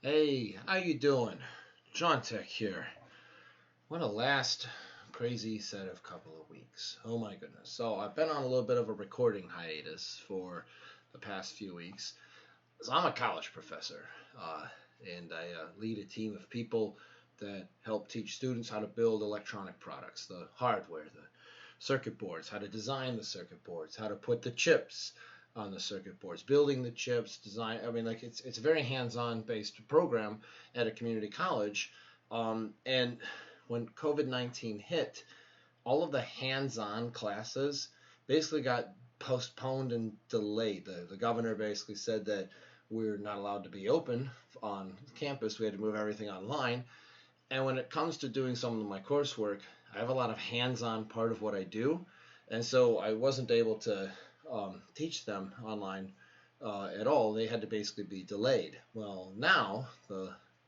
Hey, how you doing? John Tech here. What a last crazy set of couple of weeks. Oh my goodness. So I've been on a little bit of a recording hiatus for the past few weeks. So I'm a college professor, uh, and I lead a team of people that help teach students how to build electronic products, the hardware, the circuit boards, how to design the circuit boards, how to put the chips on the circuit boards, building the chips, design. I mean, like it's a very hands-on based program at a community college. And when COVID-19 hit, all of the hands-on classes basically got postponed and delayed. The governor basically said that we're not allowed to be open on campus. We had to move everything online. And when it comes to doing some of my coursework, I have a lot of hands-on part of what I do, and so I wasn't able to teach them online at all. They had to basically be delayed. Well, now,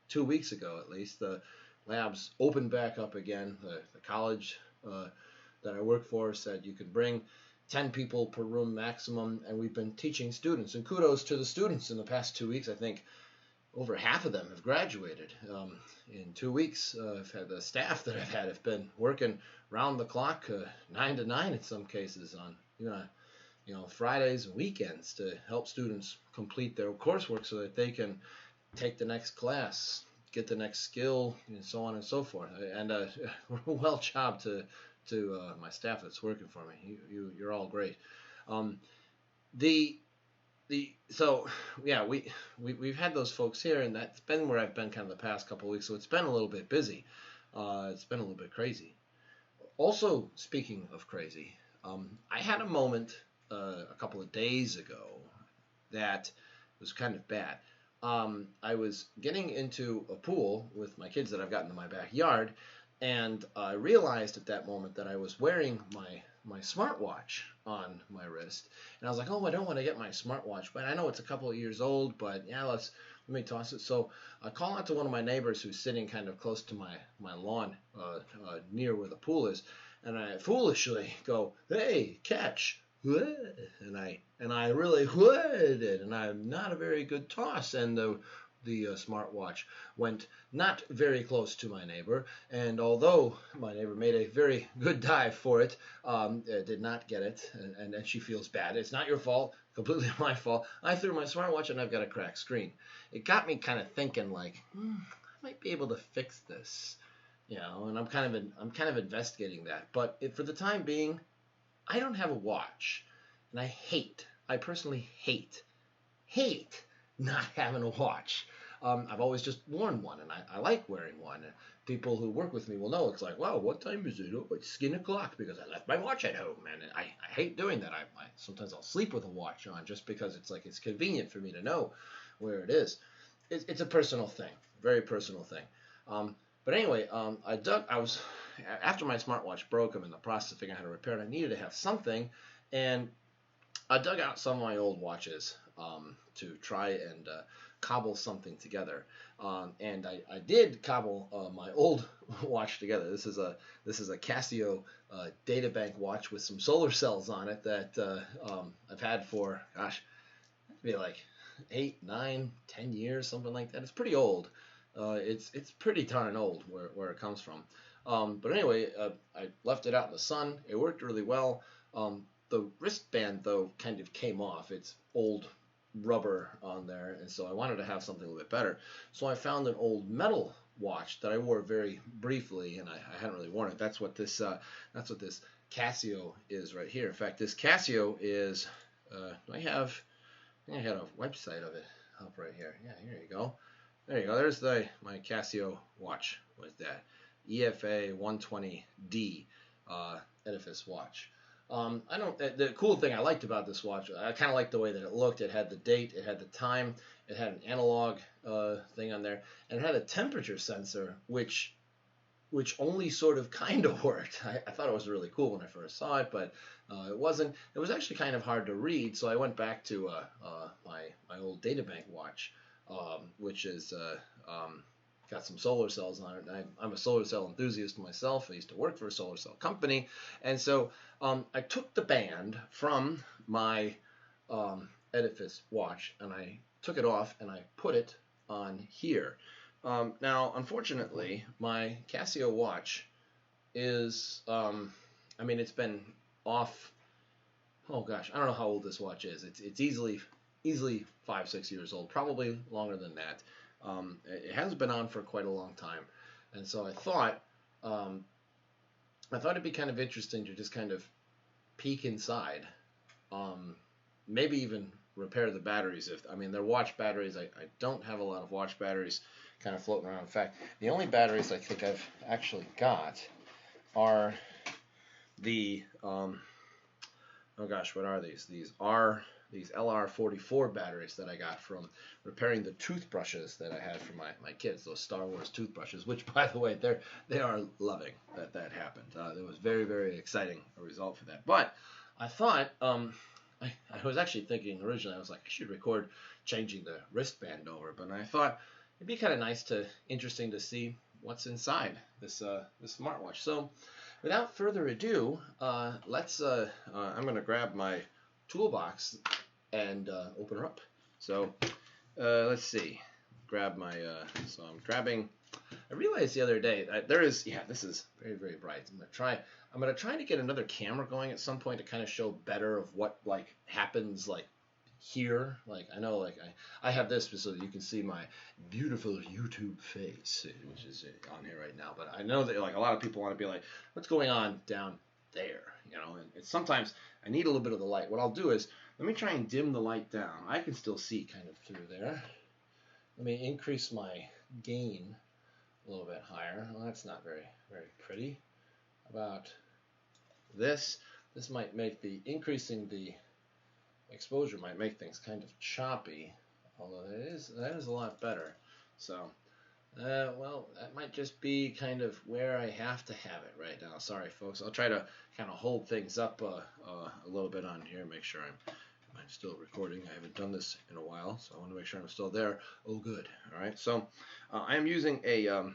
2 weeks ago at least, the labs opened back up again. The college that I work for said you can bring 10 people per room maximum, and we've been teaching students. And kudos to the students in the past 2 weeks. I think over half of them have graduated in 2 weeks. I've had the staff that I've had have been working round the clock, 9 to 9 in some cases, on Fridays and weekends to help students complete their coursework so that they can take the next class, get the next skill, and so on and so forth. And well job to my staff that's working for me. You're all great. Um, the so yeah, we've had those folks here, and that's been where I've been kind of the past couple of weeks. So it's been a little bit busy. It's been a little bit crazy. Also, speaking of crazy, I had a moment a couple of days ago that was kind of bad. I was getting into a pool with my kids that I've got in my backyard, and I realized at that moment that I was wearing my smartwatch on my wrist, and I was like, oh, I don't want to get my smartwatch, but I know it's a couple of years old, but yeah, let me toss it. So I call out to one of my neighbors who's sitting kind of close to my lawn, near where the pool is, and I foolishly go, hey, catch. And I really did, and I'm not a very good toss, and the smartwatch went not very close to my neighbor, and although my neighbor made a very good dive for it, did not get it, and she feels bad. It's not your fault, completely my fault. I threw my smartwatch and I've got a cracked screen. It got me kind of thinking, like, I might be able to fix this, and I'm kind of investigating that. But for the time being, I don't have a watch, and I personally hate not having a watch. I've always just worn one, and I like wearing one. And people who work with me will know it's like, wow, what time is it? Oh, it's skin o'clock because I left my watch at home, and I hate doing that. Sometimes I'll sleep with a watch on just because it's convenient for me to know where it is. It's a personal thing, very personal thing. But anyway, I was after my smartwatch broke. I'm in the process of figuring out how to repair it. I needed to have something, and I dug out some of my old watches to try and cobble something together. And I did cobble my old watch together. This is a Casio data bank watch with some solar cells on it that I've had for, gosh, maybe like 8, 9, 10 years, something like that. It's pretty old. It's pretty darn old where it comes from. But anyway, I left it out in the sun. It worked really well. The wristband, though, kind of came off. It's old rubber on there, and so I wanted to have something a little bit better. So I found an old metal watch that I wore very briefly, and I hadn't really worn it. That's what this Casio is right here. In fact, this Casio is. I think I had a website of it up right here. Yeah, here you go. There you go. There's my Casio watch with that EFA-120D Edifice watch. I don't. The cool thing I liked about this watch, I kind of liked the way that it looked. It had the date, it had the time, it had an analog thing on there, and it had a temperature sensor, which only sort of kind of worked. I thought it was really cool when I first saw it, but it wasn't. It was actually kind of hard to read, so I went back to my old databank watch, which is got some solar cells on it. And I'm a solar cell enthusiast myself. I used to work for a solar cell company, and so I took the band from my Edifice watch and I took it off and I put it on here. Now, unfortunately, my Casio watch is, I mean, it's been off. Oh gosh, I don't know how old this watch is. It's easily 5-6 years old, probably longer than that. It has been on for quite a long time, and so I thought it'd be kind of interesting to just kind of peek inside, maybe even repair the batteries. I mean, they're watch batteries. I don't have a lot of watch batteries kind of floating around. In fact, the only batteries I think I've actually got are the oh gosh, what are these? These LR44 batteries that I got from repairing the toothbrushes that I had for my kids, those Star Wars toothbrushes, which, by the way, they are loving that happened. It was very, very exciting a result for that. But I thought, I was actually thinking originally, I was like, I should record changing the wristband over, but I thought it'd be kind of interesting to see what's inside this smartwatch. So without further ado, I'm going to grab my toolbox and open her up. So let's see. Grab my. So I'm grabbing. I realized the other day this is very, very bright. I'm gonna try to get another camera going at some point to kind of show better of what happens here. I know I have this so that you can see my beautiful YouTube face, which is on here right now. But I know that a lot of people want to be like, what's going on down there? And it's sometimes I need a little bit of the light. What I'll do is let me try and dim the light down. I can still see kind of through there. Let me increase my gain a little bit higher. Well, that's not very, very pretty. About this might make increasing the exposure might make things kind of choppy, although that is a lot better. So well, that might just be kind of where I have to have it right now. Sorry, folks. I'll try to kind of hold things up a little bit on here, make sure I'm still recording. I haven't done this in a while, so I want to make sure I'm still there. Oh, good. All right. So I am using a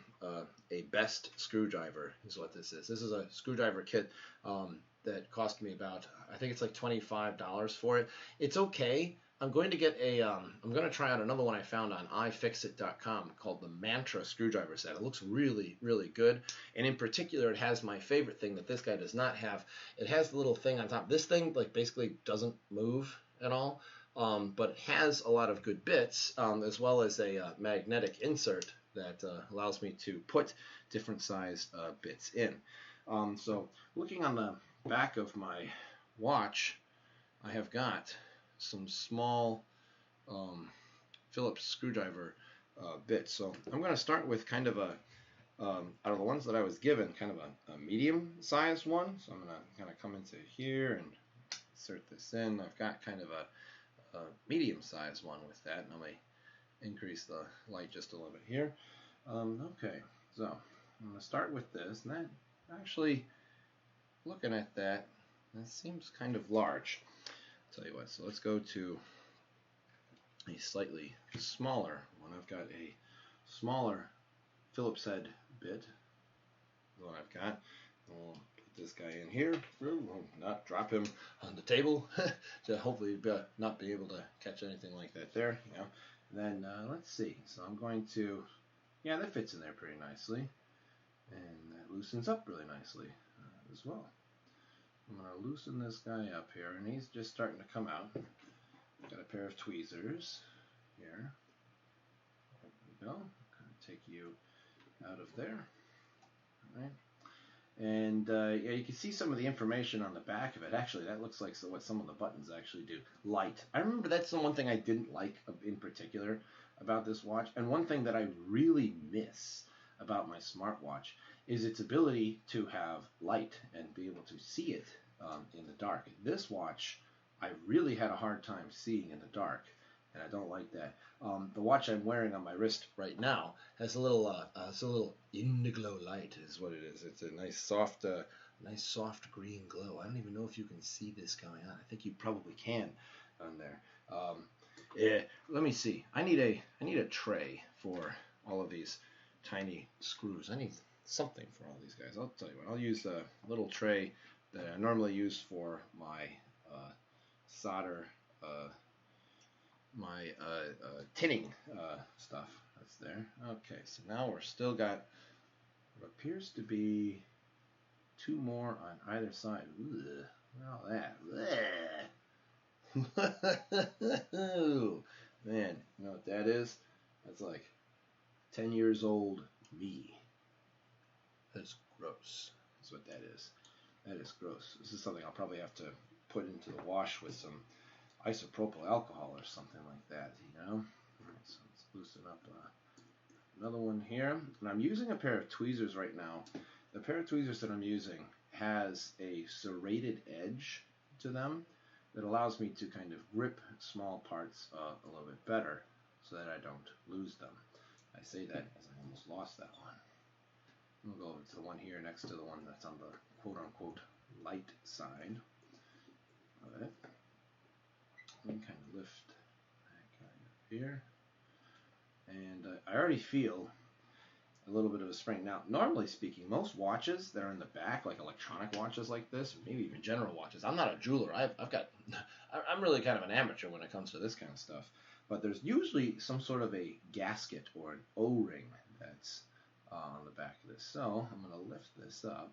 Best screwdriver is what this is. This is a screwdriver kit that cost me about, I think it's like $25 for it. It's okay. I'm going to get I'm going to try out another one I found on ifixit.com called the Mantra screwdriver set. It looks really, really good. And in particular, it has my favorite thing that this guy does not have. It has the little thing on top. This thing basically doesn't move at all, but it has a lot of good bits, as well as a magnetic insert that allows me to put different size bits in. So looking on the back of my watch, I have got some small Phillips screwdriver bits. So I'm going to start with kind of out of the ones that I was given, kind of a medium-sized one. So I'm going to kind of come into here and insert this in. I've got kind of a medium-sized one with that. And I'm going to increase the light just a little bit here. Okay, so I'm going to start with this. And that actually, looking at that seems kind of large. Tell you what, so let's go to a slightly smaller one. I've got a smaller Phillips head bit, the one I've got. We'll put this guy in here. We'll not drop him on the table to hopefully not be able to catch anything like that there. Then let's see. So I'm going to, that fits in there pretty nicely, and that loosens up really nicely as well. I'm going to loosen this guy up here, and he's just starting to come out. Got a pair of tweezers here. There we go. I'm going to take you out of there. All right. And you can see some of the information on the back of it. Actually, that looks like what some of the buttons actually do. Light. I remember that's the one thing I didn't like in particular about this watch. And one thing that I really miss about my smartwatch is its ability to have light and be able to see it in the dark. This watch, I really had a hard time seeing in the dark, and I don't like that. The watch I'm wearing on my wrist right now has a little indigo light, is what it is. It's a nice soft green glow. I don't even know if you can see this going on. I think you probably can on there. Let me see. I need a tray for all of these tiny screws. I need something for all these guys. I'll tell you what, I'll use a little tray that I normally use for my solder, my tinning stuff. there. Okay, so now we're still got what appears to be 2 more on either side. Ugh, look at all that. Ugh. Man, you know what that is? That's like 10 years old me. That's gross. That's what that is. That is gross. This is something I'll probably have to put into the wash with some isopropyl alcohol or something like that, you know? Alright, so let's loosen up another one here. And I'm using a pair of tweezers right now. The pair of tweezers that I'm using has a serrated edge to them that allows me to kind of grip small parts a little bit better so that I don't lose them. I say that as I almost lost that one. We'll go over to the one here next to the one that's on the quote-unquote light side of it. And kind of lift that guy up here. And I already feel a little bit of a spring. Now, normally speaking, most watches that are in the back, like electronic watches like this, or maybe even general watches, I'm not a jeweler. I'm really kind of an amateur when it comes to this kind of stuff. But there's usually some sort of a gasket or an O-ring that's on the back of this. So I'm going to lift this up,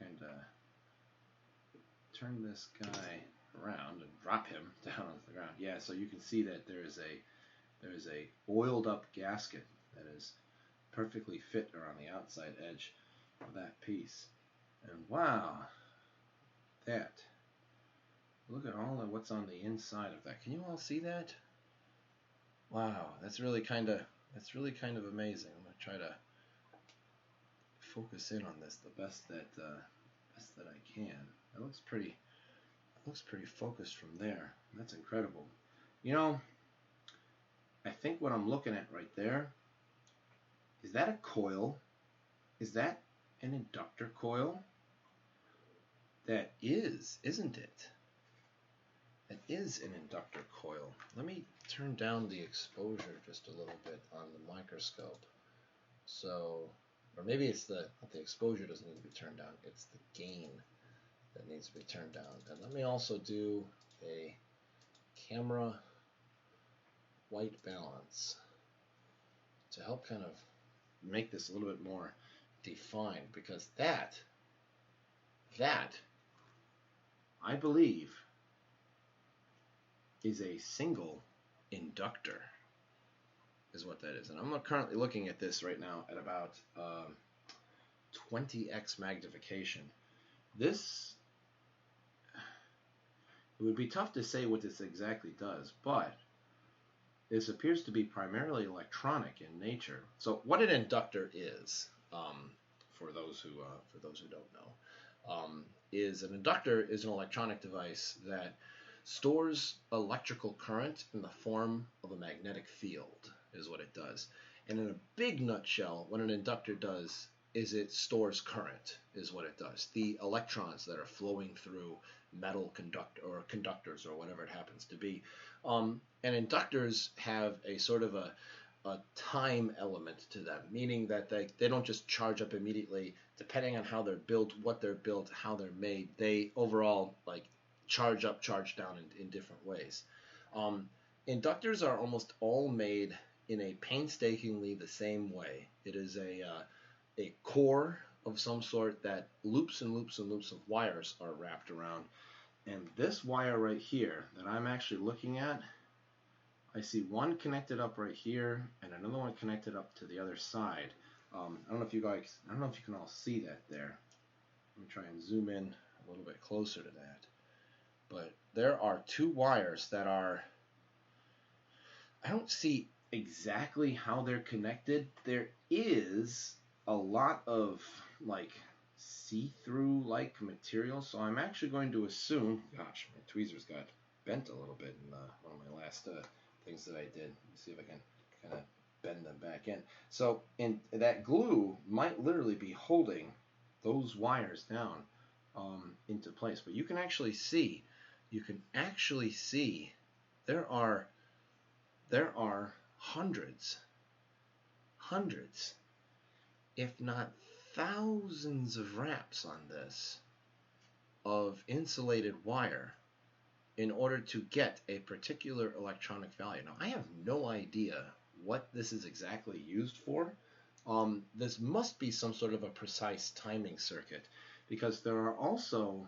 kind of turn this guy around and drop him down onto the ground. Yeah, so you can see that there is a oiled up gasket that is perfectly fit around the outside edge of that piece. And wow, look at all of what's on the inside of that. Can you all see that? Wow, that's really kind of amazing. I'm gonna try to focus in on this the best that I can. It looks pretty focused from there. That's incredible. You know, I think what I'm looking at right there, is that a coil? Is that an inductor coil? That is, isn't it? That is an inductor coil. Let me turn down the exposure just a little bit on the microscope. So, or maybe it's not the exposure doesn't need to be turned down, it's the gain that needs to be turned down. And let me also do a camera white balance to help kind of make this a little bit more defined, because that I believe is a single inductor, is what that is. And I'm currently looking at this right now at about 20x magnification. This, it would be tough to say what this exactly does, but this appears to be primarily electronic in nature. So what an inductor is, for those who don't know, is an inductor is an electronic device that stores electrical current in the form of a magnetic field, is what it does. And in a big nutshell, what an inductor does is it stores current, is what it does. The electrons that are flowing through metal conductors or whatever it happens to be. And inductors have a sort of a time element to them, meaning that they don't just charge up immediately. Depending on how they're built, what they're built, how they're made, they overall like charge up, charge down in different ways. Inductors are almost all made in a painstakingly the same way. It is a core of some sort that loops and loops and loops of wires are wrapped around. And this wire right here that I'm actually looking at, I see one connected up right here and another one connected up to the other side. I don't know if you can all see that there. Let me try and zoom in a little bit closer to that. But there are two wires that are, I don't see exactly how they're connected. There is a lot of like see-through like material, so I'm actually going to assume, gosh, my tweezers got bent a little bit in one of my last things that I did. Let me see if I can kind of bend them back in. So that glue might literally be holding those wires down into place. But you can actually see, there are hundreds, if not thousands of wraps on this of insulated wire in order to get a particular electronic value. Now, I have no idea what this is exactly used for. This must be some sort of a precise timing circuit, because there are also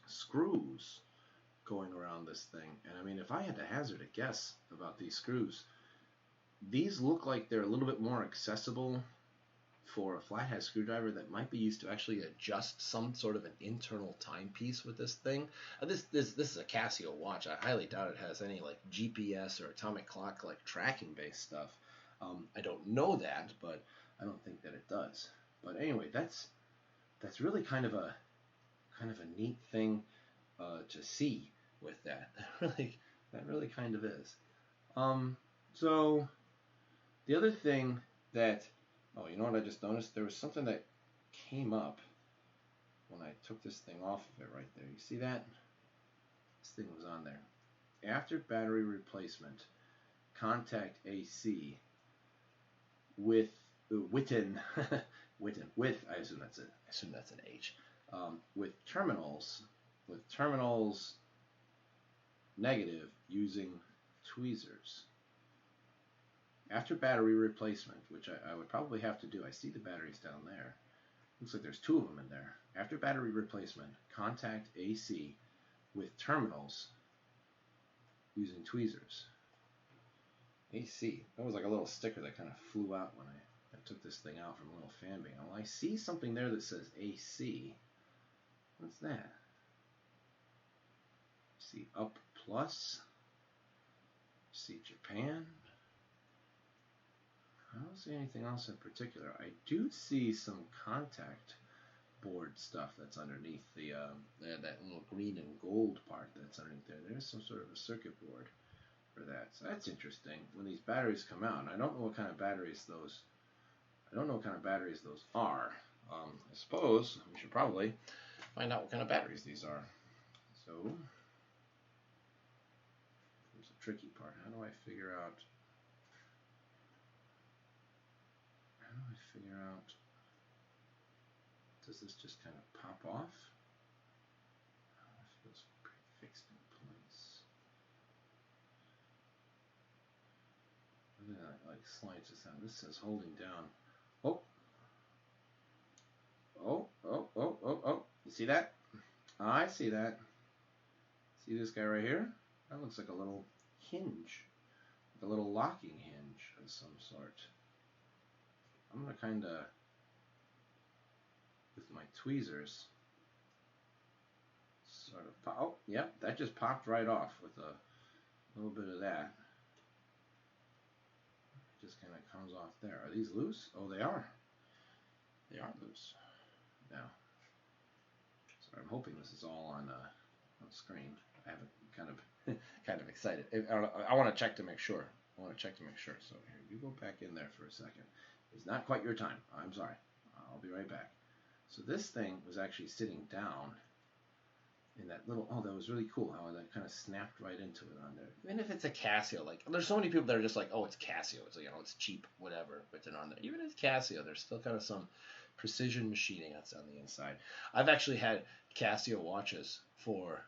screws going around this thing. And I mean, if I had to hazard a guess about these screws, these look like they're a little bit more accessible for a flathead screwdriver that might be used to actually adjust some sort of an internal timepiece with this thing. This is a Casio watch. I highly doubt it has any like GPS or atomic clock like tracking based stuff. I don't know that, but I don't think that it does. But anyway, that's really kind of a neat thing to see with that. That really kind of is. So the other thing that, oh, you know what I just noticed? There was something that came up when I took this thing off of it right there. You see that? This thing was on there. After battery replacement, contact AC with I assume that's it. I assume that's an H. With terminals negative using tweezers. After battery replacement, which I would probably have to do. I see the batteries down there. Looks like there's 2 of them in there. After battery replacement, contact AC with terminals using tweezers. AC. That was like a little sticker that kind of flew out when I took this thing out from a little fan beam. Well, I see something there that says AC. What's that? See up plus. See Japan. I don't see anything else in particular. I do see some contact board stuff that's underneath the that little green and gold part that's underneath there. There's some sort of a circuit board for that. So that's interesting. When these batteries come out, and I don't know what kind of batteries those. I don't know what kind of batteries those are. I suppose we should probably find out what kind of batteries these are. So here's the tricky part. How do I figure out? Does this just kind of pop off? Oh, it feels pretty fixed in place. And then I like slides this out. This says holding down. Oh. You see that? I see that. See this guy right here? That looks like a little hinge. Like a little locking hinge of some sort. I'm going to kind of, with my tweezers, sort of pop. Oh, yep, that just popped right off with a little bit of that. It just kind of comes off there. Are these loose? Oh, they are. They are loose. Now, so I'm hoping this is all on screen. I have it kind of excited. I want to check to make sure. So here, you go back in there for a second. It's not quite your time. I'm sorry. I'll be right back. So this thing was actually sitting down in that little, oh, that was really cool how that kind of snapped right into it on there. Even if it's a Casio, like, there's so many people that are just like, oh, it's Casio. It's, it's cheap, whatever, puts it on there. Even if it's Casio, there's still kind of some precision machining that's on the inside. I've actually had Casio watches for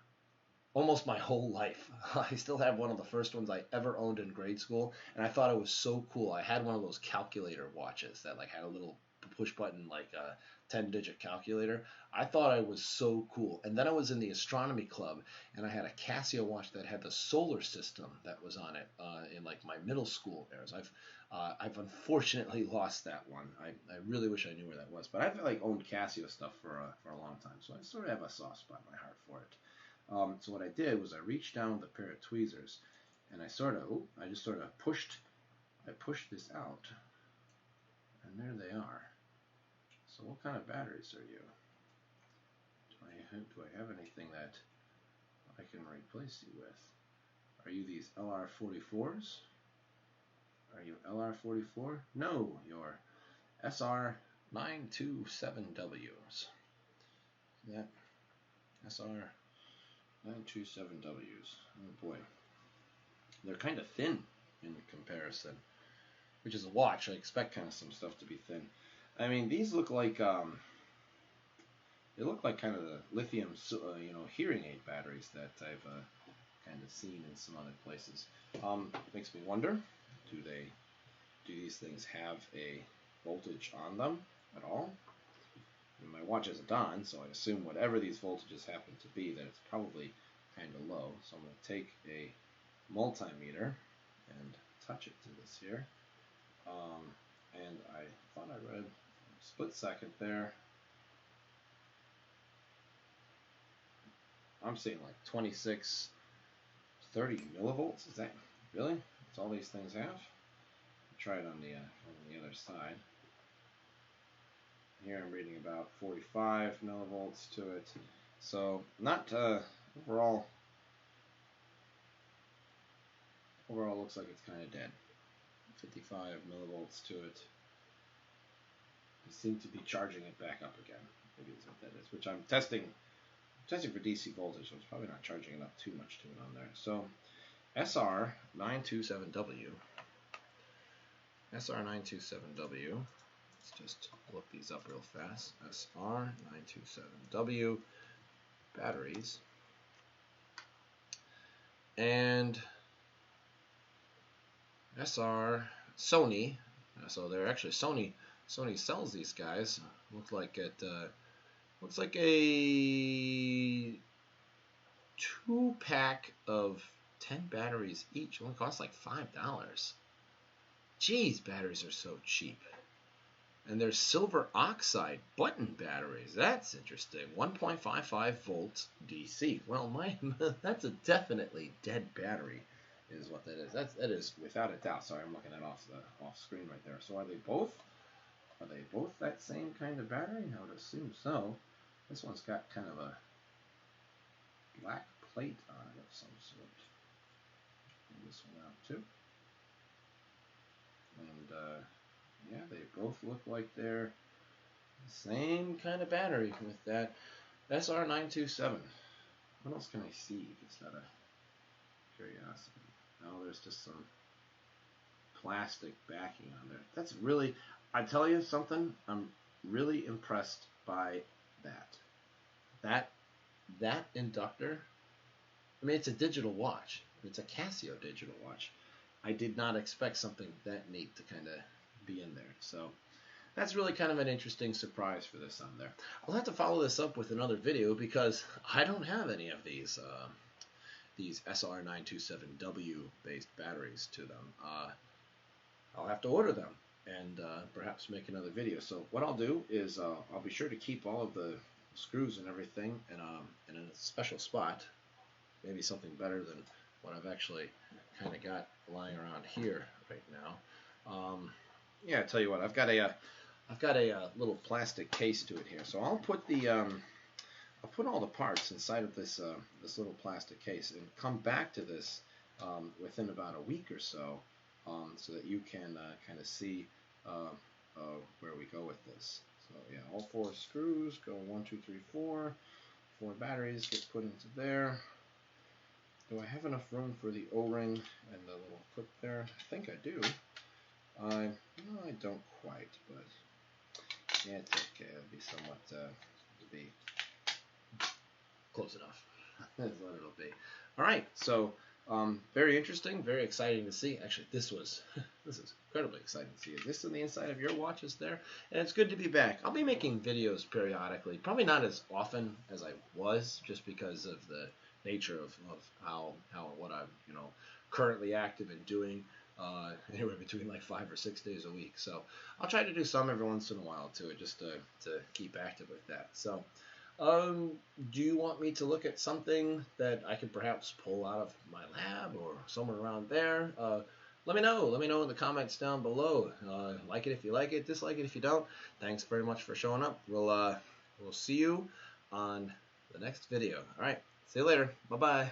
almost my whole life. I still have one of the first ones I ever owned in grade school, and I thought it was so cool. I had one of those calculator watches that like had a little push button, like a 10-digit calculator. I thought it was so cool. And then I was in the astronomy club, and I had a Casio watch that had the solar system that was on it in like my middle school years. I've unfortunately lost that one. I really wish I knew where that was, but I've like owned Casio stuff for a long time, so I sort of have a soft spot in my heart for it. So what I did was I reached down with a pair of tweezers, and I just sort of pushed this out, and there they are. So what kind of batteries are you? Do I have anything that I can replace you with? Are you these LR44s? Are you LR44? No, you're SR927Ws. That SR927Ws. Oh boy. They're kind of thin in comparison, which is a watch. I expect kind of some stuff to be thin. I mean, these look like they look like kind of the lithium, hearing aid batteries that I've kind of seen in some other places. Makes me wonder, do these things have a voltage on them at all? And my watch isn't on, so I assume whatever these voltages happen to be, that it's probably kind of low. So I'm going to take a multimeter and touch it to this here. And I thought I read a split second there. I'm seeing like 26, 30 millivolts. Is that really? That's all these things have? I'll try it on the other side. Here I'm reading about 45 millivolts to it. So not overall looks like it's kind of dead. 55 millivolts to it. I seem to be charging it back up again. Maybe that's what that is. Which I'm testing for DC voltage, so it's probably not charging it up too much to it on there. So SR927W. SR927W. Let's just look these up real fast. SR927W batteries. And Sony. So they're actually Sony sells these guys. Looks like a 2-pack of 10 batteries each. Only costs like $5. Jeez, batteries are so cheap. And there's silver oxide button batteries. That's interesting. 1.55 volts DC. Well, that's a definitely dead battery, is what that is. That is without a doubt. Sorry, I'm looking at off screen right there. So are they both that same kind of battery? I would assume so. This one's got kind of a black plate on it of some sort. Pull this one out too. And yeah, they both look like they're the same kind of battery with that SR927. What else can I see? Just out of curiosity. Oh, there's just some plastic backing on there. That's really, I tell you something, I'm really impressed by that. That inductor, I mean, it's a digital watch. It's a Casio digital watch. I did not expect something that neat to kind of be in there. So that's really kind of an interesting surprise for this on there. I'll have to follow this up with another video because I don't have any of these SR927W based batteries to them. I'll have to order them and perhaps make another video. So what I'll do is I'll be sure to keep all of the screws and everything in a special spot. Maybe something better than what I've actually kind of got lying around here right now. Yeah, I tell you what, I've got a little plastic case to it here. So I'll put I'll put all the parts inside of this little plastic case and come back to this within about a week or so, so that you can kind of see where we go with this. So yeah, all 4 screws go 1, 2, 3, 4. 4 batteries get put into there. Do I have enough room for the O-ring and the little clip there? I think I do. No, I don't quite, but yeah, it's okay. It'll be somewhat, it'll be close enough. That's what it'll be. All right, so very interesting, very exciting to see. Actually, this is incredibly exciting to see. This on the inside of your watch is there, and it's good to be back. I'll be making videos periodically, probably not as often as I was, just because of the nature of what I'm currently active in doing. Anywhere between like 5 or 6 days a week. So I'll try to do some every once in a while too, just to keep active with that. So do you want me to look at something that I could perhaps pull out of my lab or somewhere around there? Let me know. Let me know in the comments down below. Like it if you like it, dislike it if you don't. Thanks very much for showing up. We'll see you on the next video. All right. See you later. Bye-bye.